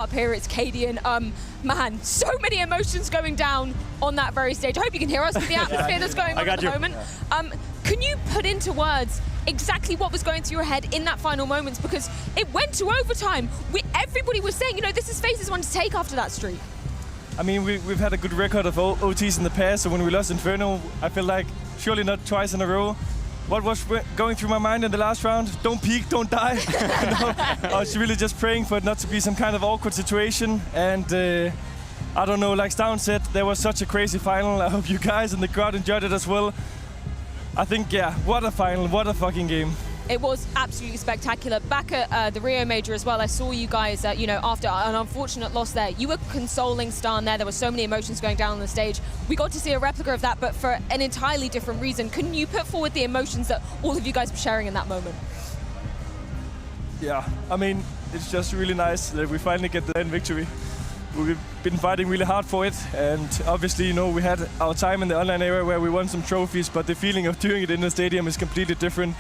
up here. It's cadiaN. Man, so many emotions going down on that very stage. I hope you can hear us with the atmosphere that's going on at the moment. Can you put into words exactly what was going through your head in that final moments? Because it went to overtime. Everybody was saying, you know, this is FaZe's one to take after that streak. I mean, we've had a good record of OTs in the past, so when we lost Inferno, I feel like surely not twice in a row. What was going through my mind in the last round? Don't peek, don't die. I was really just praying for it not to be some kind of awkward situation. And I don't know, like Stavn said, there was such a crazy final. I hope you guys in the crowd enjoyed it as well. I think, yeah, what a final, what a fucking game. It was absolutely spectacular. Back at the Rio Major as well, I saw you guys, you know, after an unfortunate loss there, you were consoling Stavn there. There were so many emotions going down on the stage. We got to see a replica of that, but for an entirely different reason. Couldn't you put forward the emotions that all of you guys were sharing in that moment? Yeah, I mean, it's just really nice that we finally get the victory. We've been fighting really hard for it, and obviously, you know, we had our time in the online era where we won some trophies, but the feeling of doing it in the stadium is completely different.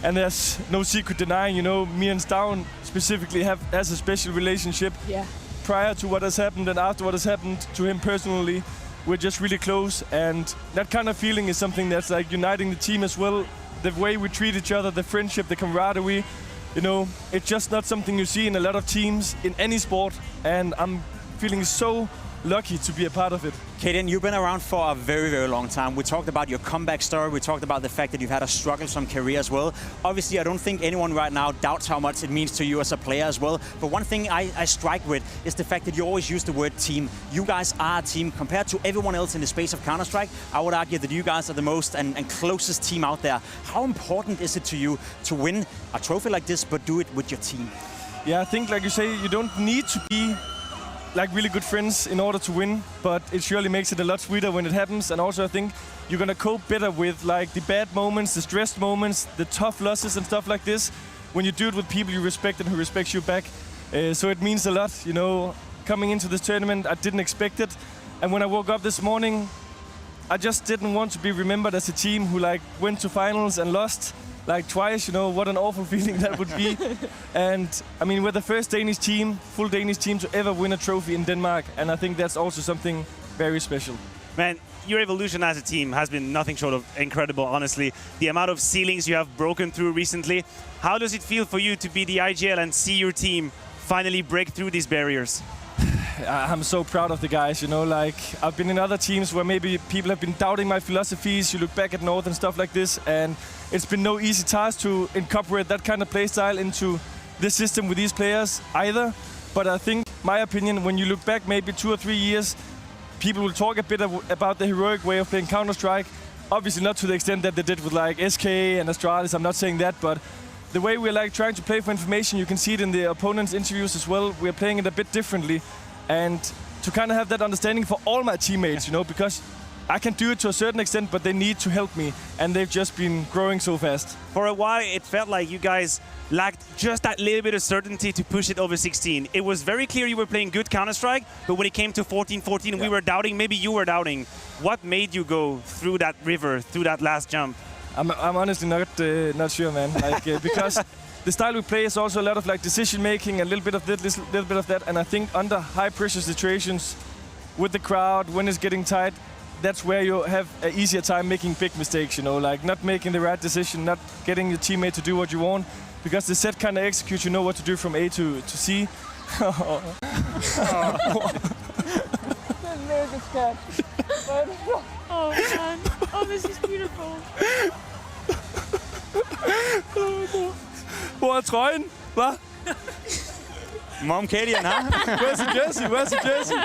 And there's no secret denying, you know, me and Stavn specifically has a special relationship. Yeah. Prior to what has happened and after what has happened to him personally, we're just really close. And that kind of feeling is something that's like uniting the team as well. The way we treat each other, the friendship, the camaraderie, you know, it's just not something you see in a lot of teams in any sport. And I'm feeling so lucky to be a part of it. cadiaN, you've been around for a very, very long time. We talked about your comeback story. We talked about the fact that you've had a strugglesome career as well. Obviously, I don't think anyone right now doubts how much it means to you as a player as well. But one thing I strike with is the fact that you always use the word team. You guys are a team compared to everyone else in the space of Counter-Strike. I would argue that you guys are the most and closest team out there. How important is it to you to win a trophy like this, but do it with your team? Yeah, I think, like you say, you don't need to be like really good friends in order to win, but it surely makes it a lot sweeter when it happens. And also I think you're gonna cope better with like the bad moments, the stressed moments, the tough losses and stuff like this when you do it with people you respect and who respects you back. So it means a lot, you know, coming into this tournament, I didn't expect it. And when I woke up this morning, I just didn't want to be remembered as a team who like went to finals and lost like twice, you know, what an awful feeling that would be. And I mean, we're the first Danish team, full Danish team to ever win a trophy in Denmark. And I think that's also something very special. Man, your evolution as a team has been nothing short of incredible, honestly. The amount of ceilings you have broken through recently. How does it feel for you to be the IGL and see your team finally break through these barriers? I'm so proud of the guys, you know, like I've been in other teams where maybe people have been doubting my philosophies. You look back at North and stuff like this, and it's been no easy task to incorporate that kind of play style into this system with these players either. But I think, my opinion, when you look back maybe 2 or 3 years, people will talk a bit about the heroic way of playing Counter-Strike. Obviously not to the extent that they did with like SK and Astralis, I'm not saying that, but the way we're like trying to play for information, you can see it in the opponents' interviews as well. We're playing it a bit differently. And to kind of have that understanding for all my teammates, you know, because I can do it to a certain extent, but they need to help me. And they've just been growing so fast. For a while, it felt like you guys lacked just that little bit of certainty to push it over 16. It was very clear you were playing good Counter-Strike, but when it came to 14-14, we were doubting, maybe you were doubting. What made you go through that river, through that last jump? I'm honestly not sure, man. Like, because the style we play is also a lot of like decision making, a little bit of this, little bit of that, and I think under high pressure situations, with the crowd, when it's getting tight, that's where you have an easier time making big mistakes. You know, like not making the right decision, not getting your teammate to do what you want, because the set kind of executes. You know what to do from A to C. Oh man! Oh, this is beautiful. Hvor er trøjen? Hvad? Mom cadiaN, huh? Where's the jersey? Where's the jersey?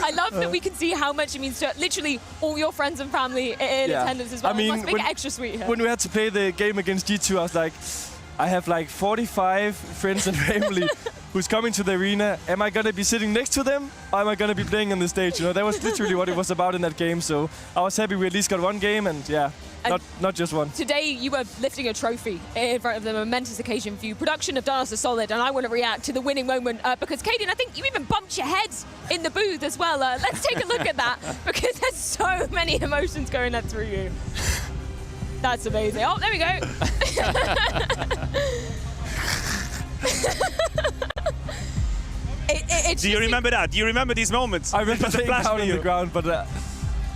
I love that we can see how much it means to literally all your friends and family in attendance as well. I mean, it must make it extra sweet here. When we had to play the game against G2, I was like, I have like 45 friends and family who's coming to the arena. Am I going to be sitting next to them, or am I going to be playing on the stage? You know, that was literally what it was about in that game. So I was happy we at least got one game, and yeah, not just one. Today you were lifting a trophy in front of the momentous occasion for you. Production have done us a solid, and I want to react to the winning moment because cadiaN, I think you even bumped your head in the booth as well. Let's take a look at that because there's so many emotions going up through you. That's amazing. Oh, there we go. Do you remember that? Do you remember these moments? I remember the laying down on blastpremier. the ground, but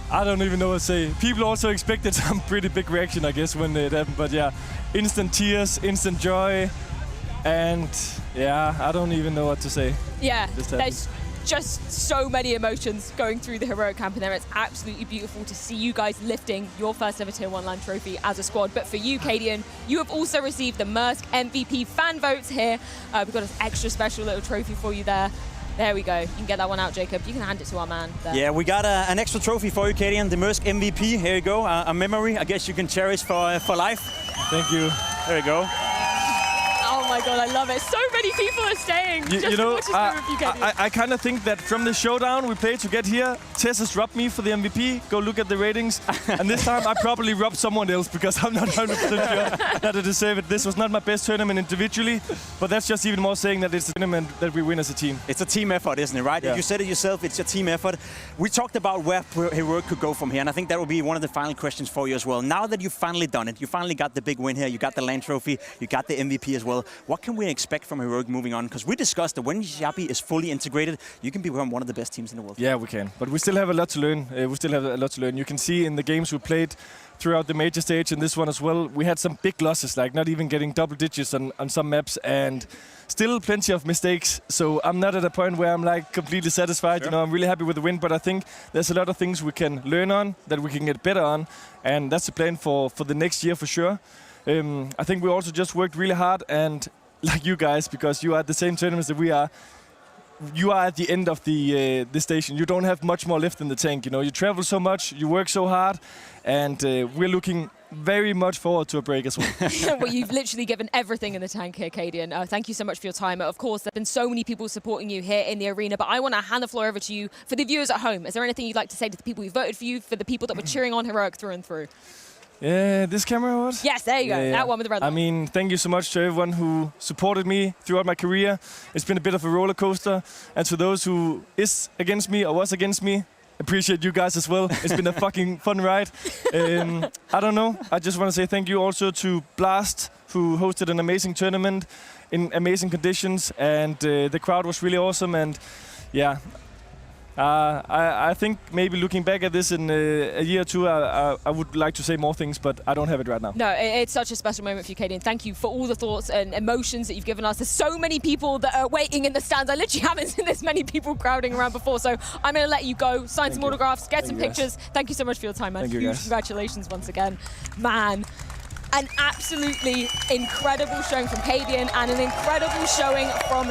I don't even know what to say. People also expected some pretty big reaction, I guess, when it happened. But yeah, instant tears, instant joy, and yeah, I don't even know what to say. Yeah, there's just so many emotions going through the Heroic camp in there. It's absolutely beautiful to see you guys lifting your first ever Tier 1 LAN trophy as a squad. But for you, cadiaN, you have also received the Mersk MVP fan votes here. We've got an extra special little trophy for you there. There we go. You can get that one out, Jacob. You can hand it to our man there. Yeah, we got an extra trophy for you, cadiaN, the Mersk MVP. Here you go, a memory I guess you can cherish for life. Thank you. There we go. Oh my God, I love it. So many people are staying. You know, I kind of think that from the showdown we played to get here, Tess has robbed me for the MVP. Go look at the ratings. And this time I probably robbed someone else because I'm not 100% sure that I deserve it. This was not my best tournament individually, but that's just even more saying that it's a tournament that we win as a team. It's a team effort, isn't it, right? Yeah. You said it yourself, it's a team effort. We talked about where Heroic could go from here, and I think that will be one of the final questions for you as well. Now that you've finally done it, you finally got the big win here, you got the LAN trophy, you got the MVP as well. What can we expect from Heroic moving on? Because we discussed that when Xabi is fully integrated, you can become one of the best teams in the world. Yeah, we can. But we still have a lot to learn. You can see in the games we played throughout the major stage and this one as well, we had some big losses, like not even getting double digits on some maps, and still plenty of mistakes. So I'm not at a point where I'm like completely satisfied. Sure. You know, I'm really happy with the win, but I think there's a lot of things we can learn on, that we can get better on, and that's the plan for the next year for sure. I think we also just worked really hard, and like you guys, because you are at the same tournaments that we are, you are at the end of the station. You don't have much more left in the tank. You know, you travel so much, you work so hard, and we're looking very much forward to a break as well. Well, you've literally given everything in the tank here, cadiaN. Thank you so much for your time. Of course, there have been so many people supporting you here in the arena, but I want to hand the floor over to you for the viewers at home. Is there anything you'd like to say to the people who voted for you, for the people that were cheering on Heroic through and through? Yeah, this camera was? Yes, there you go. Yeah. That one with the red light. I mean, thank you so much to everyone who supported me throughout my career. It's been a bit of a roller coaster. And to those who is against me or was against me, appreciate you guys as well. It's been a fucking fun ride. I don't know. I just want to say thank you also to Blast, who hosted an amazing tournament in amazing conditions. And the crowd was really awesome. And yeah, I think maybe looking back at this in a year or two, I would like to say more things, but I don't have it right now. No, it's such a special moment for you, cadiaN. Thank you for all the thoughts and emotions that you've given us. There's so many people that are waiting in the stands. I literally haven't seen this many people crowding around before, so I'm going to let you go, sign some autographs, get some pictures. Thank you so much for your time, man. Thank you, Huge guys. congratulations once again. Man, an absolutely incredible showing from cadiaN and an incredible showing from